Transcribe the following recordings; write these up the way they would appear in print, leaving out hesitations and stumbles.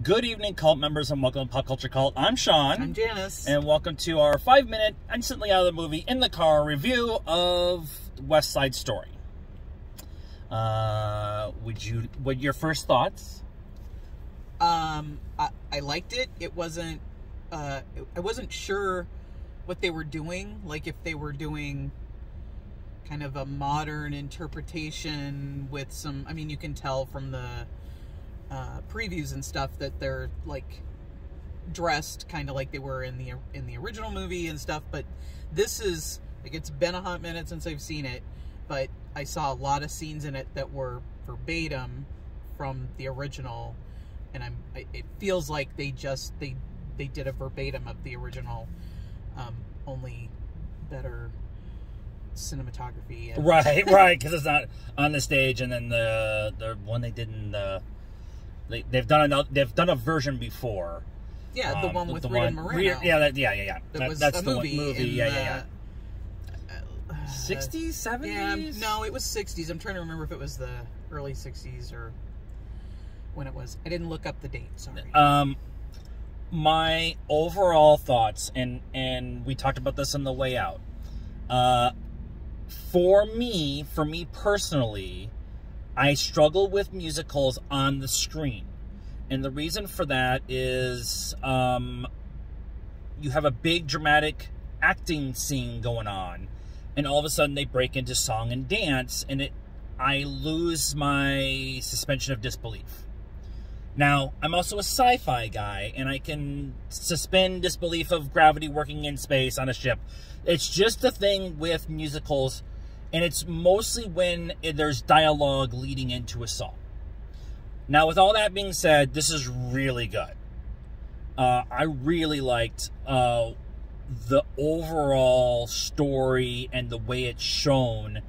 Good evening, cult members, and welcome to Pop Culture Cult. I'm Sean. I'm Janice. And welcome to our 5-minute, instantly out of the movie, in the car review of West Side Story. What your first thoughts? I liked it. It wasn't, I wasn't sure what they were doing. Like, if they were doing kind of a modern interpretation with some, I mean, you can tell from the previews and stuff that they're like dressed kind of like they were in the original movie and stuff, but this is like, it's been a hot minute since I've seen it, but I saw a lot of scenes in it that were verbatim from the original, and it feels like they did a verbatim of the original, only better cinematography and right, because it's not on the stage, and then the one they did in the they've done a version before. Yeah, the one with Rita Moreno. Yeah. That's a the movie. Movie. Yeah. 60s, 70s? Yeah, no, it was 60s. I'm trying to remember if it was the early 60s or when it was. I didn't look up the date, sorry. My overall thoughts, and we talked about this on the way out. For me personally, I struggle with musicals on the screen. And the reason for that is you have a big dramatic acting scene going on, and all of a sudden they break into song and dance, and I lose my suspension of disbelief. Now, I'm also a sci-fi guy, and I can suspend disbelief of gravity working in space on a ship. It's just the thing with musicals, and it's mostly when there's dialogue leading into a song. Now, with all that being said, this is really good. I really liked the overall story and the way it's shown,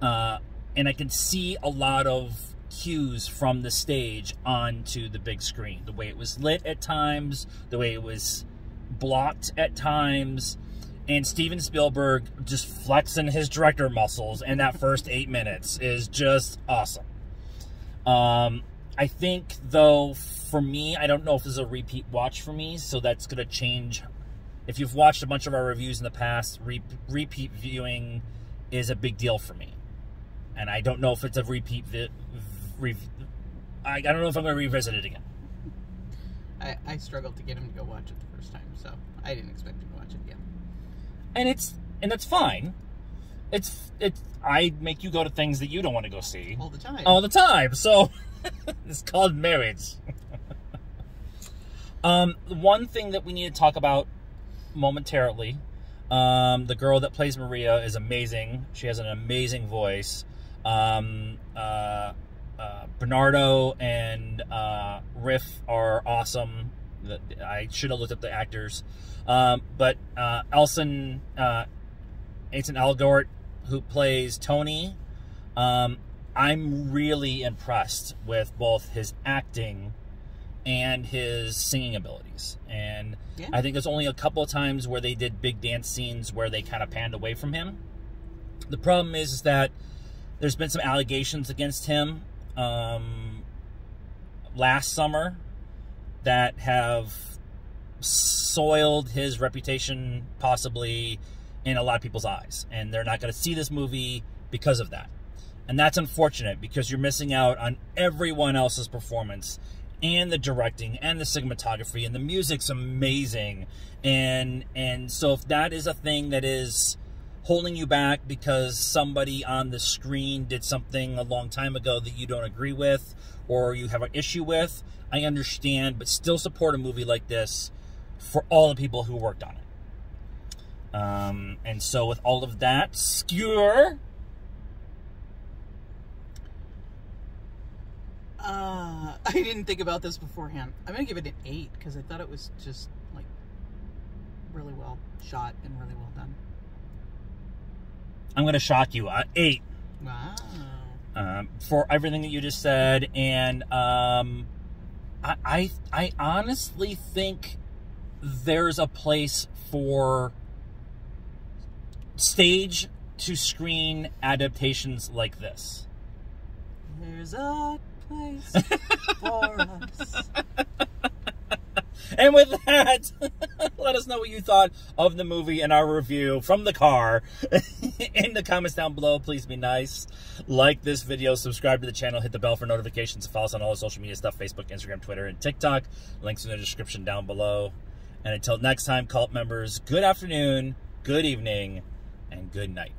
and I can see a lot of cues from the stage onto the big screen. The way it was lit at times, the way it was blocked at times, and Steven Spielberg just flexing his director muscles in that first 8 minutes is just awesome. I think, though, for me, I don't know if this is a repeat watch for me, so that's going to change. If you've watched a bunch of our reviews in the past, repeat viewing is a big deal for me. And I don't know if it's a repeat I don't know if I'm going to revisit it again. I struggled to get him to go watch it the first time, so I didn't expect him to watch it again. And it's fine. I make you go to things that you don't want to go see all the time. All the time. So it's called marriage. One thing that we need to talk about momentarily, the girl that plays Maria is amazing. She has an amazing voice. Bernardo and Riff are awesome. I should have looked up the actors. But Elson Elgort, who plays Tony, I'm really impressed with both his acting and his singing abilities. And yeah. I think there's only a couple of times where they did big dance scenes where they kind of panned away from him. The problem is that there's been some allegations against him last summer that have soiled his reputation, possibly, in a lot of people's eyes. And they're not going to see this movie because of that. And that's unfortunate, because you're missing out on everyone else's performance, and the directing, and the cinematography, and the music's amazing. And so if that is a thing that is holding you back because somebody on the screen did something a long time ago that you don't agree with, or you have an issue with, I understand, but still support a movie like this for all the people who worked on it. And so with all of that, skewer. I didn't think about this beforehand. I'm going to give it an 8 because I thought it was just, like, really well shot and really well done. I'm going to shock you. 8. Wow. For everything that you just said. And I honestly think there's a place for stage to screen adaptations like this. There's a place for us. And with that, let us know what you thought of the movie and our review from the car in the comments down below. Please be nice. Like this video, subscribe to the channel, hit the bell for notifications, follow us on all the social media stuff, Facebook, Instagram, Twitter, and TikTok. Links in the description down below. And until next time, cult members, good afternoon, good evening, and good night.